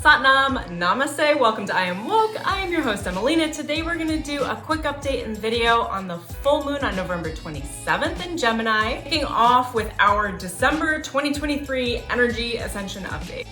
Satnam, Namaste, welcome to I Am Woke. I am your host, Emelina. Today we're gonna do a quick update and video on the full moon on November 27th in Gemini, kicking off with our December 2023 Energy Ascension Update.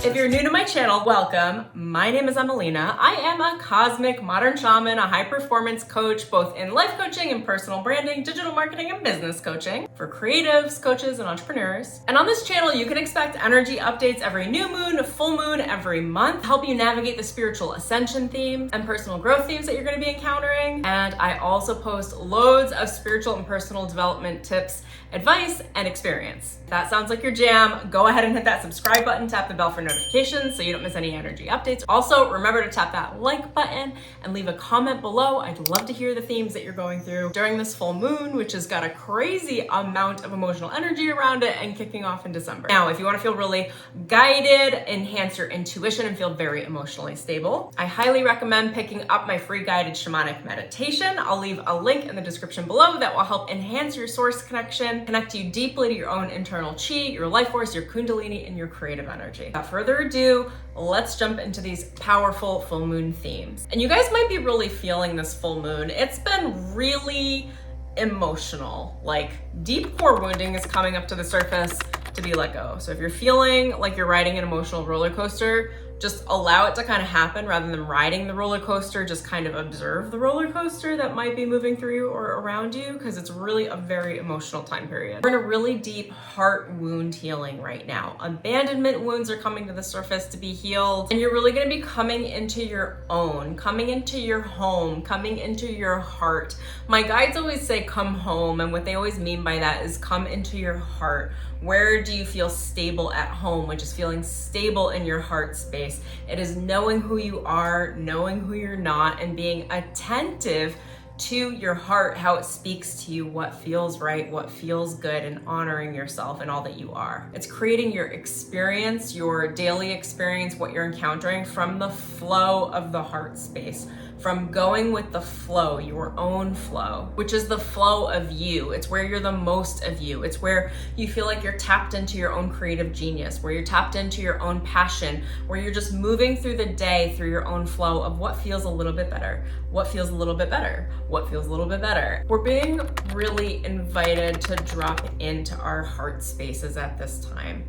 If you're new to my channel, welcome. My name is Emelina. I am a cosmic modern shaman, a high performance coach, both in life coaching and personal branding, digital marketing and business coaching for creatives, coaches, and entrepreneurs. And on this channel, you can expect energy updates every new moon, full moon every month, help you navigate the spiritual ascension themes and personal growth themes that you're going to be encountering. And I also post loads of spiritual and personal development tips, advice, and experience. If that sounds like your jam, go ahead and hit that subscribe button, tap the bell for notifications so you don't miss any energy updates. Also, remember to tap that like button and leave a comment below. I'd love to hear the themes that you're going through during this full moon, which has got a crazy amount of emotional energy around it and kicking off in December. Now, if you want to feel really guided, enhance your intuition, and feel very emotionally stable, I highly recommend picking up my free guided shamanic meditation. I'll leave a link in the description below that will help enhance your source connection, connect you deeply to your own internal chi, your life force, your kundalini, and your creative energy. Without further ado, let's jump into these powerful full moon themes. And you guys might be really feeling this full moon. It's been really emotional. Like, deep core wounding is coming up to the surface to be let go. So if you're feeling like you're riding an emotional roller coaster, just allow it to kind of happen rather than riding the roller coaster. Just kind of observe the roller coaster that might be moving through you or around you, because it's really a very emotional time period. We're in a really deep heart wound healing right now. Abandonment wounds are coming to the surface to be healed, and you're really going to be coming into your own, coming into your home, coming into your heart. My guides always say come home, and what they always mean by that is come into your heart. Where do you feel stable at home, which is feeling stable in your heart space? It is knowing who you are, knowing who you're not, and being attentive to your heart, how it speaks to you, what feels right, what feels good, and honoring yourself and all that you are. It's creating your experience, your daily experience, what you're encountering from the flow of the heart space, from going with the flow, your own flow, which is the flow of you. It's where you're the most of you. It's where you feel like you're tapped into your own creative genius, where you're tapped into your own passion, where you're just moving through the day through your own flow of what feels a little bit better, what feels a little bit better, what feels a little bit better. We're being really invited to drop into our heart spaces at this time.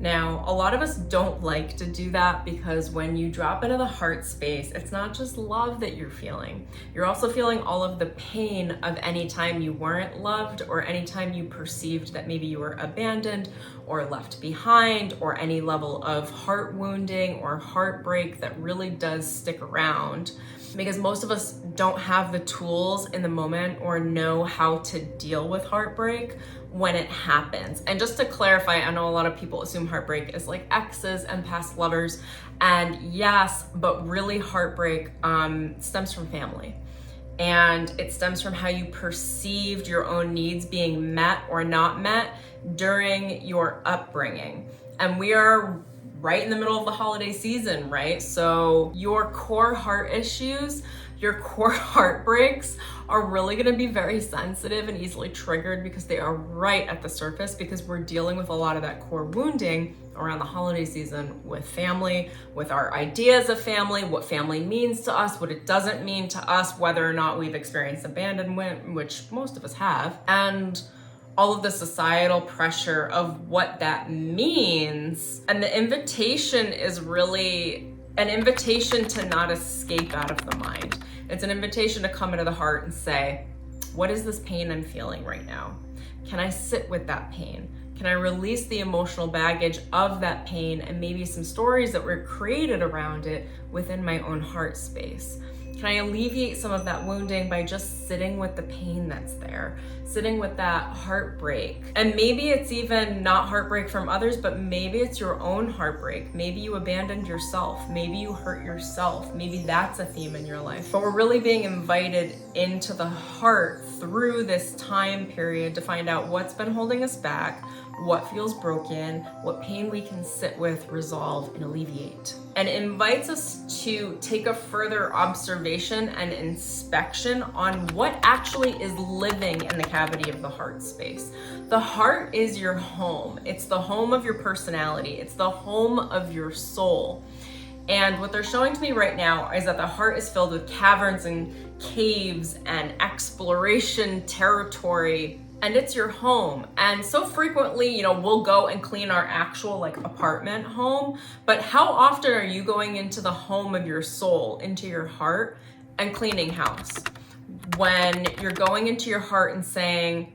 Now, a lot of us don't like to do that, because when you drop into the heart space, it's not just love that you're feeling. You're also feeling all of the pain of any time you weren't loved, or any time you perceived that maybe you were abandoned or left behind, or any level of heart wounding or heartbreak that really does stick around. Because most of us don't have the tools in the moment or know how to deal with heartbreak when it happens. And just to clarify, I know a lot of people assume heartbreak is like exes and past lovers, and yes, but really heartbreak stems from family. And it stems from how you perceived your own needs being met or not met during your upbringing. And we are right in the middle of the holiday season, right? So your core heart issues, your core heartbreaks are really going to be very sensitive and easily triggered, because they are right at the surface, because we're dealing with a lot of that core wounding around the holiday season with family, with our ideas of family, what family means to us, what it doesn't mean to us, whether or not we've experienced abandonment, which most of us have, and all of the societal pressure of what that means. And the invitation is really an invitation to not escape out of the mind. It's an invitation to come into the heart and say, what is this pain I'm feeling right now? Can I sit with that pain? Can I release the emotional baggage of that pain and maybe some stories that were created around it within my own heart space? Can I alleviate some of that wounding by just sitting with the pain that's there, sitting with that heartbreak? And maybe it's even not heartbreak from others, but maybe it's your own heartbreak. Maybe you abandoned yourself. Maybe you hurt yourself. Maybe that's a theme in your life. But we're really being invited into the heart through this time period to find out what's been holding us back, what feels broken, what pain we can sit with, resolve, and alleviate. And it invites us to take a further observation and inspection on what actually is living in the cavity of the heart space. The heart is your home. It's the home of your personality. It's the home of your soul. And what they're showing to me right now is that the heart is filled with caverns and caves and exploration territory, and it's your home. And so frequently, we'll go and clean our actual apartment home, but how often are you going into the home of your soul, into your heart, and cleaning house? When you're going into your heart and saying,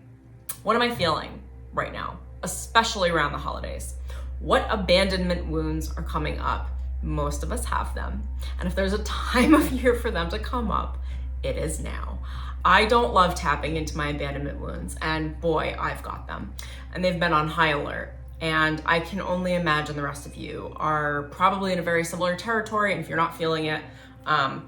what am I feeling right now, especially around the holidays? What abandonment wounds are coming up? Most of us have them. And if there's a time of year for them to come up, it is now. I don't love tapping into my abandonment wounds, and boy, I've got them. And they've been on high alert. And I can only imagine the rest of you are probably in a very similar territory. And if you're not feeling it,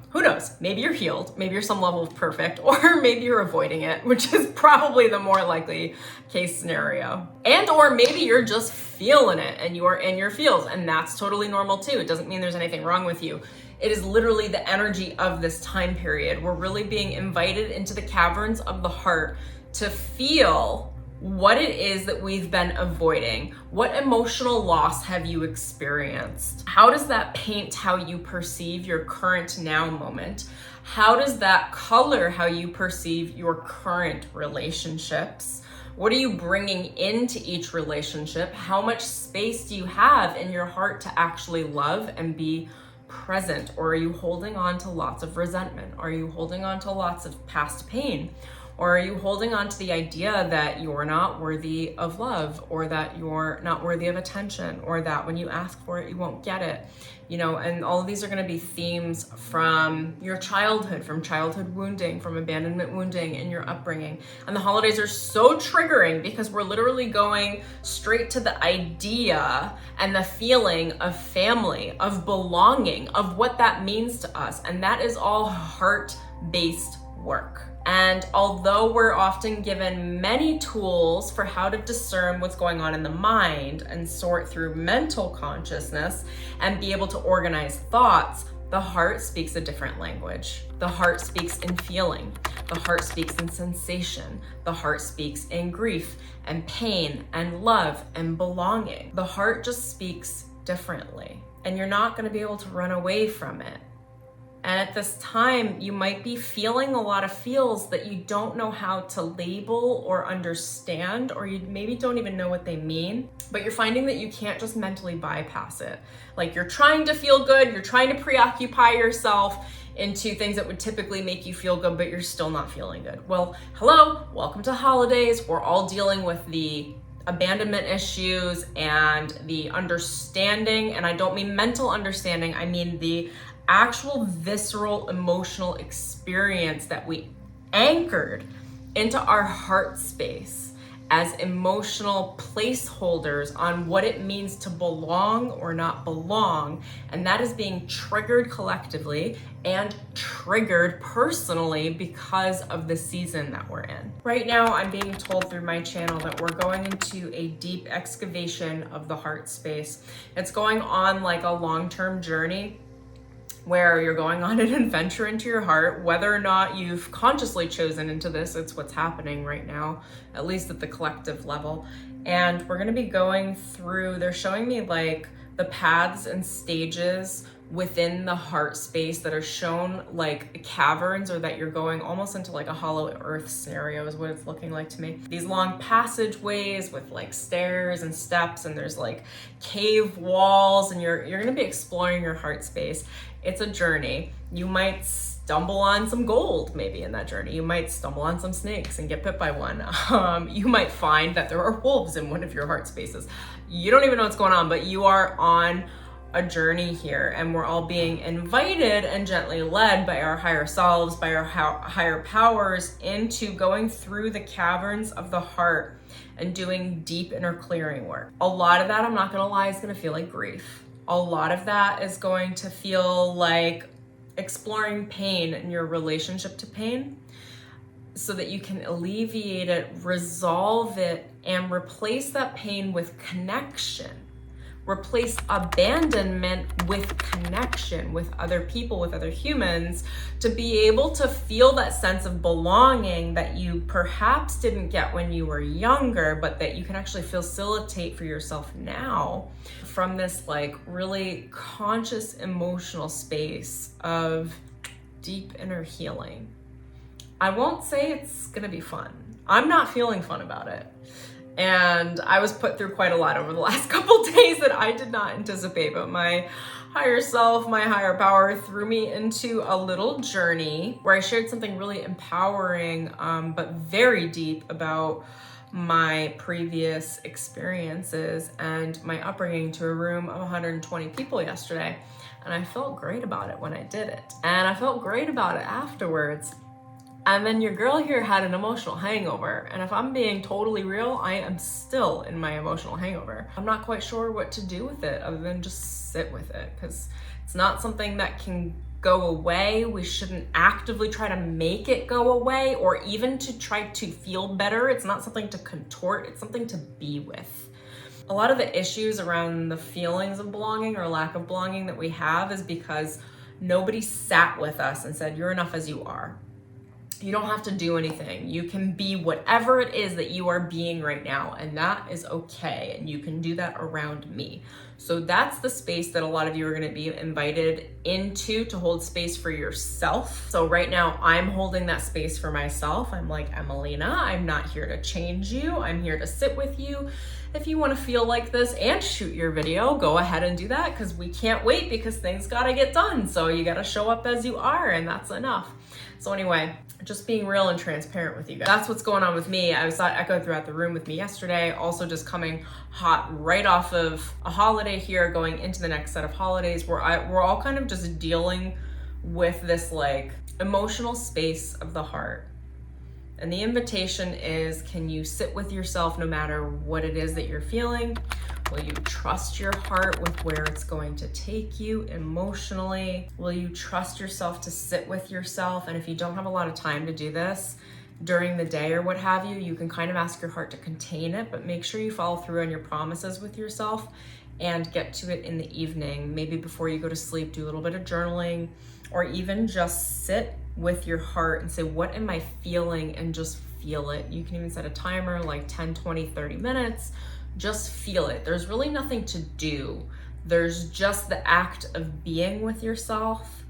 who knows? Maybe you're healed, maybe you're some level of perfect, or maybe you're avoiding it, which is probably the more likely case scenario. And or maybe you're just feeling it and you are in your feels, and that's totally normal too. It doesn't mean there's anything wrong with you. It is literally the energy of this time period. We're really being invited into the caverns of the heart to feel what it is that we've been avoiding. What emotional loss have you experienced? How does that paint how you perceive your current now moment? How does that color how you perceive your current relationships? What are you bringing into each relationship? How much space do you have in your heart to actually love and be present? Or are you holding on to lots of resentment? Are you holding on to lots of past pain? Or are you holding on to the idea that you're not worthy of love, or that you're not worthy of attention, or that when you ask for it, you won't get it? And all of these are going to be themes from your childhood, from childhood wounding, from abandonment wounding in your upbringing. And the holidays are so triggering because we're literally going straight to the idea and the feeling of family, of belonging, of what that means to us. And that is all heart-based work. And although we're often given many tools for how to discern what's going on in the mind and sort through mental consciousness and be able to organize thoughts, the heart speaks a different language. The heart speaks in feeling. The heart speaks in sensation. The heart speaks in grief and pain and love and belonging. The heart just speaks differently, and you're not going to be able to run away from it. And at this time, you might be feeling a lot of feels that you don't know how to label or understand, or you maybe don't even know what they mean, but you're finding that you can't just mentally bypass it. Like, you're trying to feel good, you're trying to preoccupy yourself into things that would typically make you feel good, but you're still not feeling good. Well, hello, welcome to holidays. We're all dealing with the abandonment issues and the understanding, and I don't mean mental understanding, I mean the actual visceral emotional experience that we anchored into our heart space as emotional placeholders on what it means to belong or not belong. And that is being triggered collectively and triggered personally because of the season that we're in. Right now, I'm being told through my channel that we're going into a deep excavation of the heart space. It's going on like a long-term journey where you're going on an adventure into your heart. Whether or not you've consciously chosen into this, it's what's happening right now, at least at the collective level. And we're gonna be going through, they're showing me like the paths and stages within the heart space that are shown like caverns, or that you're going almost into like a hollow earth scenario is what it's looking like to me. These long passageways with like stairs and steps, and there's like cave walls, and you're gonna be exploring your heart space. It's a journey. You might stumble on some gold maybe in that journey. You might stumble on some snakes and get bit by one. You might find that there are wolves in one of your heart spaces. You don't even know what's going on, but you are on a journey here, and we're all being invited and gently led by our higher selves, by our higher powers, into going through the caverns of the heart and doing deep inner clearing work. A lot of that, I'm not gonna lie, is gonna feel like grief. A lot of that is going to feel like exploring pain and your relationship to pain so that you can alleviate it, resolve it, and replace that pain with connection. Replace abandonment with connection with other people, with other humans, to be able to feel that sense of belonging that you perhaps didn't get when you were younger, but that you can actually facilitate for yourself now from this like really conscious emotional space of deep inner healing. I won't say it's gonna be fun. I'm not feeling fun about it. And I was put through quite a lot over the last couple days that I did not anticipate, but my higher self, my higher power threw me into a little journey where I shared something really empowering, but very deep about my previous experiences and my upbringing to a room of 120 people yesterday. And I felt great about it when I did it. And I felt great about it afterwards. And then your girl here had an emotional hangover. And if I'm being totally real, I am still in my emotional hangover. I'm not quite sure what to do with it other than just sit with it, because it's not something that can go away. We shouldn't actively try to make it go away or even to try to feel better. It's not something to contort, it's something to be with. A lot of the issues around the feelings of belonging or lack of belonging that we have is because nobody sat with us and said, you're enough as you are. You don't have to do anything. You can be whatever it is that you are being right now, and that is okay. And you can do that around me. So that's the space that a lot of you are going to be invited into to hold space for yourself. So right now I'm holding that space for myself. I'm like, Emelina, I'm not here to change you. I'm here to sit with you. If you want to feel like this and shoot your video, go ahead and do that, because we can't wait, because things got to get done. So you got to show up as you are, and that's enough. So anyway, just being real and transparent with you guys. That's what's going on with me. I saw it echo throughout the room with me yesterday. Also just coming hot right off of a holiday here, going into the next set of holidays where we're all kind of just dealing with this like emotional space of the heart. And the invitation is, can you sit with yourself no matter what it is that you're feeling? Will you trust your heart with where it's going to take you emotionally? Will you trust yourself to sit with yourself? And if you don't have a lot of time to do this during the day or what have you, you can kind of ask your heart to contain it, but make sure you follow through on your promises with yourself and get to it in the evening. Maybe before you go to sleep, do a little bit of journaling, or even just sit with your heart and say, what am I feeling? And just feel it. You can even set a timer like 10, 20, 30 minutes. Just feel it. There's really nothing to do. There's just the act of being with yourself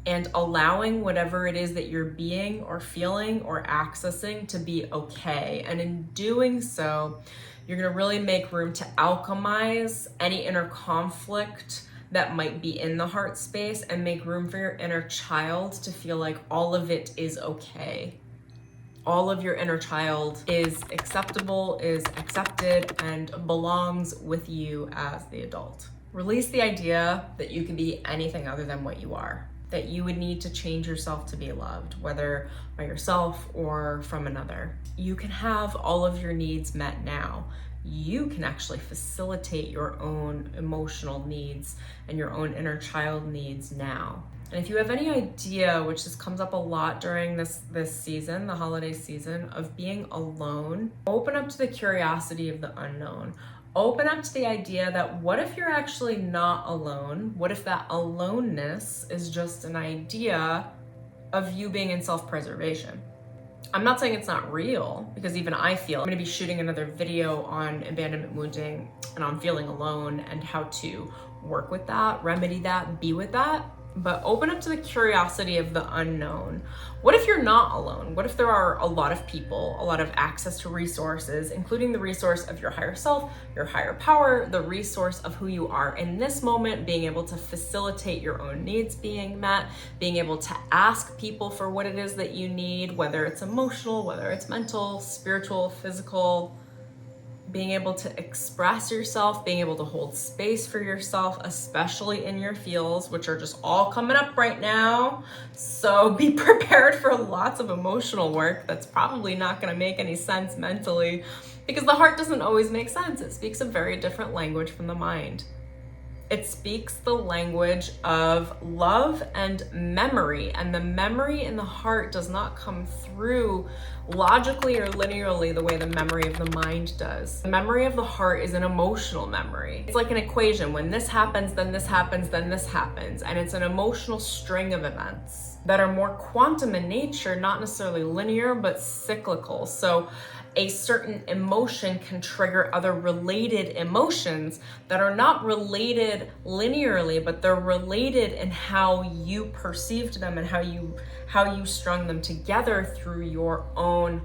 and allowing whatever it is that you're being or feeling or accessing to be okay. And in doing so, you're gonna really make room to alchemize any inner conflict that might be in the heart space and make room for your inner child to feel like all of it is okay. All of your inner child is acceptable, is accepted, and belongs with you as the adult. Release the idea that you can be anything other than what you are, that you would need to change yourself to be loved, whether by yourself or from another. You can have all of your needs met now. You can actually facilitate your own emotional needs and your own inner child needs now. And if you have any idea, which this comes up a lot during this season, the holiday season, of being alone, open up to the curiosity of the unknown. Open up to the idea that what if you're actually not alone? What if that aloneness is just an idea of you being in self-preservation? I'm not saying it's not real, because even I feel, I'm gonna be shooting another video on abandonment wounding and on feeling alone and how to work with that, remedy that, be with that. But open up to the curiosity of the unknown. What if you're not alone? What if there are a lot of people, a lot of access to resources, including the resource of your higher self, your higher power, the resource of who you are in this moment, being able to facilitate your own needs being met, being able to ask people for what it is that you need, whether it's emotional, whether it's mental, spiritual, physical, being able to express yourself, being able to hold space for yourself, especially in your feels, which are just all coming up right now. So be prepared for lots of emotional work that's probably not gonna make any sense mentally, because the heart doesn't always make sense. It speaks a very different language from the mind. It speaks the language of love and memory, and the memory in the heart does not come through logically or linearly the way the memory of the mind does. The memory of the heart is an emotional memory. It's like an equation. When this happens, then this happens, then this happens, and it's an emotional string of events that are more quantum in nature, not necessarily linear, but cyclical. So a certain emotion can trigger other related emotions that are not related linearly, but they're related in how you perceived them and how you strung them together through your own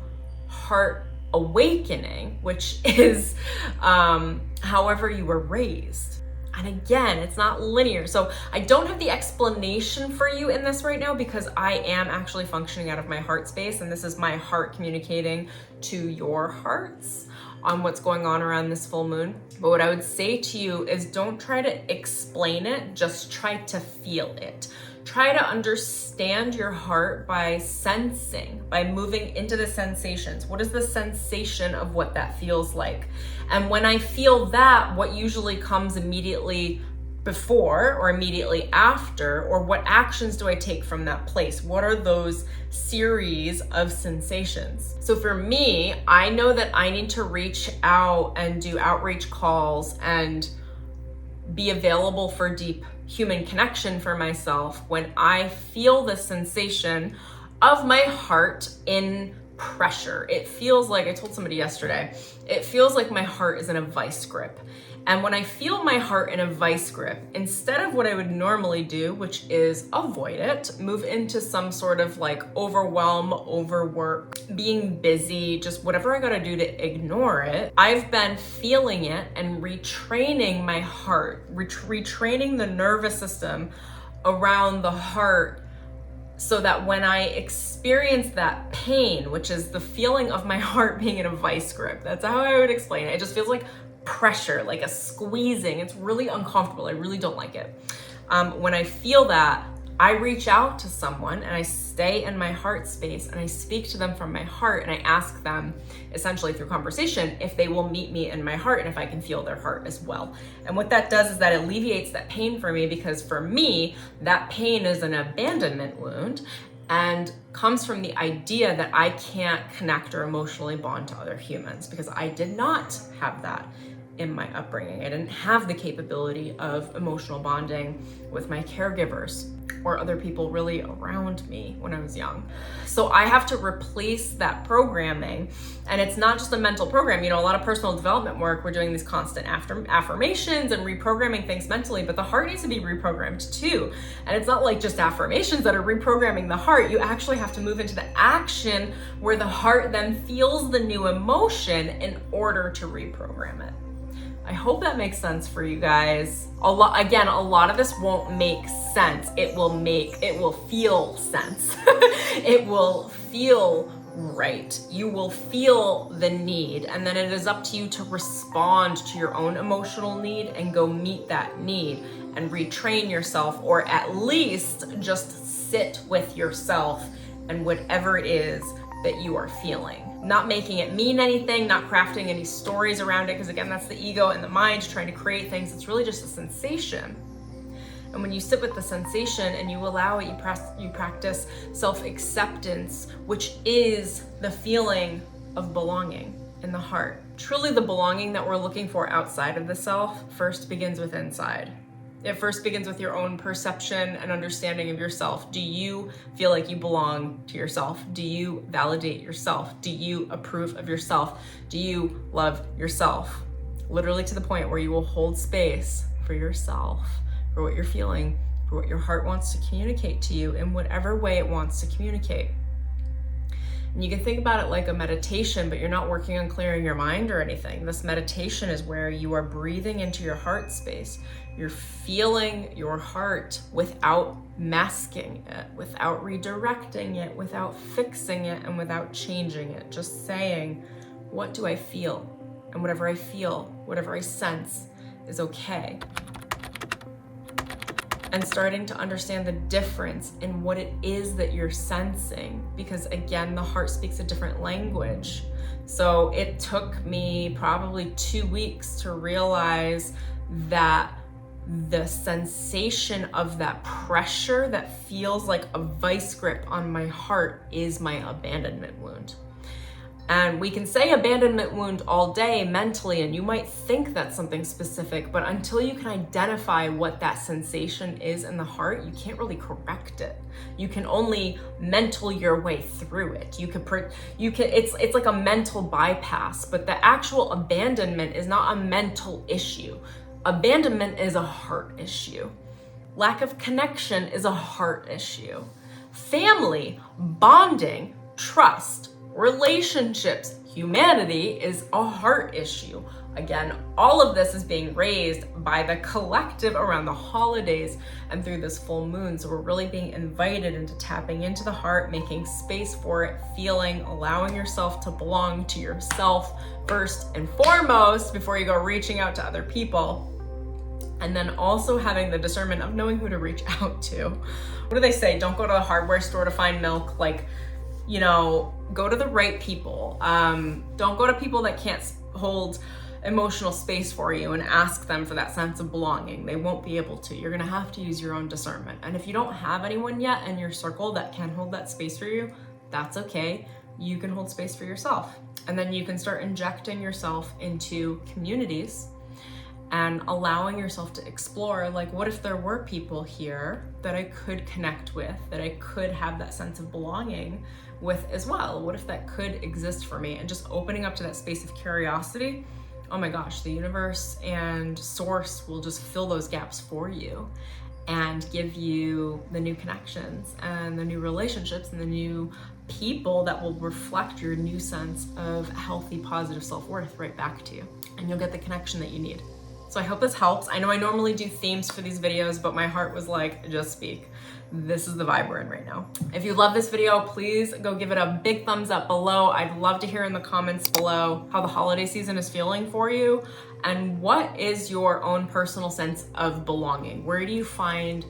heart awakening, which is however you were raised. And again, it's not linear. So I don't have the explanation for you in this right now because I am actually functioning out of my heart space, and this is my heart communicating to your hearts on what's going on around this full moon. But what I would say to you is don't try to explain it, just try to feel it. Try to understand your heart by sensing, by moving into the sensations. What is the sensation of what that feels like? And when I feel that, what usually comes immediately before or immediately after, or what actions do I take from that place? What are those series of sensations? So for me, I know that I need to reach out and do outreach calls and be available for deep human connection for myself when I feel the sensation of my heart in pressure. It feels like, I told somebody yesterday, it feels like my heart is in a vice grip. And when I feel my heart in a vice grip, instead of what I would normally do, which is avoid it, move into some sort of like overwhelm, overwork, being busy, just whatever I gotta do to ignore it, I've been feeling it and retraining my heart, retraining the nervous system around the heart so that when I experience that pain, which is the feeling of my heart being in a vice grip, that's how I would explain it. It just feels like pressure, like a squeezing. It's really uncomfortable. I really don't like it. When I feel that, I reach out to someone and I stay in my heart space and I speak to them from my heart and I ask them essentially through conversation if they will meet me in my heart and if I can feel their heart as well. And what that does is that alleviates that pain for me, because for me, that pain is an abandonment wound and comes from the idea that I can't connect or emotionally bond to other humans, because I did not have that in my upbringing. I didn't have the capability of emotional bonding with my caregivers or other people really around me when I was young. So I have to replace that programming. And it's not just a mental program. You know, a lot of personal development work, we're doing these constant affirmations and reprogramming things mentally, but the heart needs to be reprogrammed too. And it's not like just affirmations that are reprogramming the heart. You actually have to move into the action where the heart then feels the new emotion in order to reprogram it. I hope that makes sense for you guys. A lot of this won't make sense. It will feel sense. It will feel right. You will feel the need, and then it is up to you to respond to your own emotional need and go meet that need and retrain yourself, or at least just sit with yourself and whatever it is that you are feeling. Not making it mean anything, not crafting any stories around it, because again, that's the ego and the mind trying to create things. It's really just a sensation. And when you sit with the sensation and you allow it, you practice self-acceptance, which is the feeling of belonging in the heart. Truly, the belonging that we're looking for outside of the self first begins with inside. It first begins with your own perception and understanding of yourself. Do you feel like you belong to yourself? Do you validate yourself? Do you approve of yourself? Do you love yourself? Literally to the point where you will hold space for yourself, for what you're feeling, for what your heart wants to communicate to you in whatever way it wants to communicate. And you can think about it like a meditation, but you're not working on clearing your mind or anything. This meditation is where you are breathing into your heart space. You're feeling your heart without masking it, without redirecting it, without fixing it, and without changing it. Just saying, what do I feel? And whatever I feel, whatever I sense is okay. And starting to understand the difference in what it is that you're sensing, because again, the heart speaks a different language. So it took me probably 2 weeks to realize that the sensation of that pressure that feels like a vice grip on my heart is my abandonment wound. And we can say abandonment wound all day mentally, and you might think that's something specific, but until you can identify what that sensation is in the heart, you can't really correct it. You can only mental your way through it. It's like a mental bypass, but the actual abandonment is not a mental issue. Abandonment is a heart issue. Lack of connection is a heart issue. Family, bonding, trust, relationships, humanity is a heart issue. Again, all of this is being raised by the collective around the holidays and through this full moon. So we're really being invited into tapping into the heart, making space for it, feeling, allowing yourself to belong to yourself first and foremost before you go reaching out to other people. And then also having the discernment of knowing who to reach out to. What do they say? Don't go to the hardware store to find milk. Like, you know, go to the right people. Don't go to people that can't hold emotional space for you and ask them for that sense of belonging. They won't be able to. You're gonna have to use your own discernment. And if you don't have anyone yet in your circle that can hold that space for you, that's okay. You can hold space for yourself. And then you can start injecting yourself into communities and allowing yourself to explore, like, what if there were people here that I could connect with, that I could have that sense of belonging with as well? What if that could exist for me? And just opening up to that space of curiosity, oh my gosh, the universe and source will just fill those gaps for you and give you the new connections and the new relationships and the new people that will reflect your new sense of healthy, positive self-worth right back to you. And you'll get the connection that you need. So I hope this helps. I know I normally do themes for these videos, but my heart was like, just speak. This is the vibe we're in right now. If you love this video, please go give it a big thumbs up below. I'd love to hear in the comments below how the holiday season is feeling for you and what is your own personal sense of belonging. Where do you find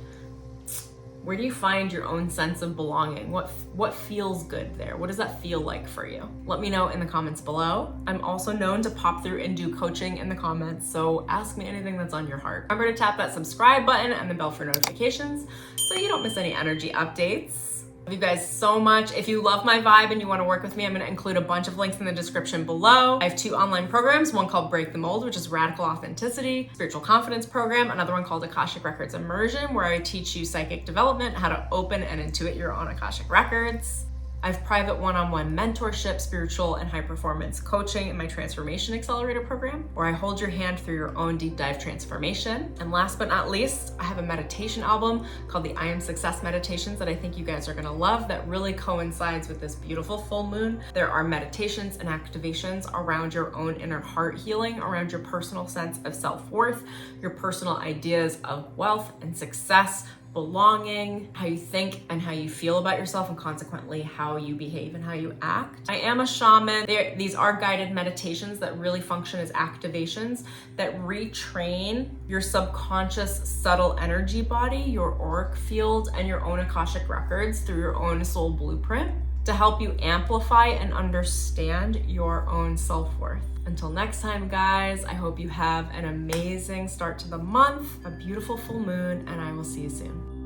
your own sense of belonging? What feels good there? What does that feel like for you? Let me know in the comments below. I'm also known to pop through and do coaching in the comments, so ask me anything that's on your heart. Remember to tap that subscribe button and the bell for notifications so you don't miss any energy updates. Love you guys so much. If you love my vibe and you want to work with me, I'm going to include a bunch of links in the description below. I have 2 online programs, one called Break the Mold, which is radical authenticity, spiritual confidence program, another one called Akashic Records Immersion, where I teach you psychic development, how to open and intuit your own Akashic records. I have private one-on-one mentorship, spiritual and high performance coaching in my Transformation Accelerator program, where I hold your hand through your own deep dive transformation. And last but not least, I have a meditation album called the I Am Success Meditations that I think you guys are gonna love, that really coincides with this beautiful full moon. There are meditations and activations around your own inner heart healing, around your personal sense of self-worth, your personal ideas of wealth and success, belonging, how you think and how you feel about yourself, and consequently how you behave and how you act. I am a shaman. These are guided meditations that really function as activations that retrain your subconscious subtle energy body, your auric field, and your own Akashic records through your own soul blueprint to help you amplify and understand your own self-worth. Until next time, guys, I hope you have an amazing start to the month, a beautiful full moon, and I will see you soon.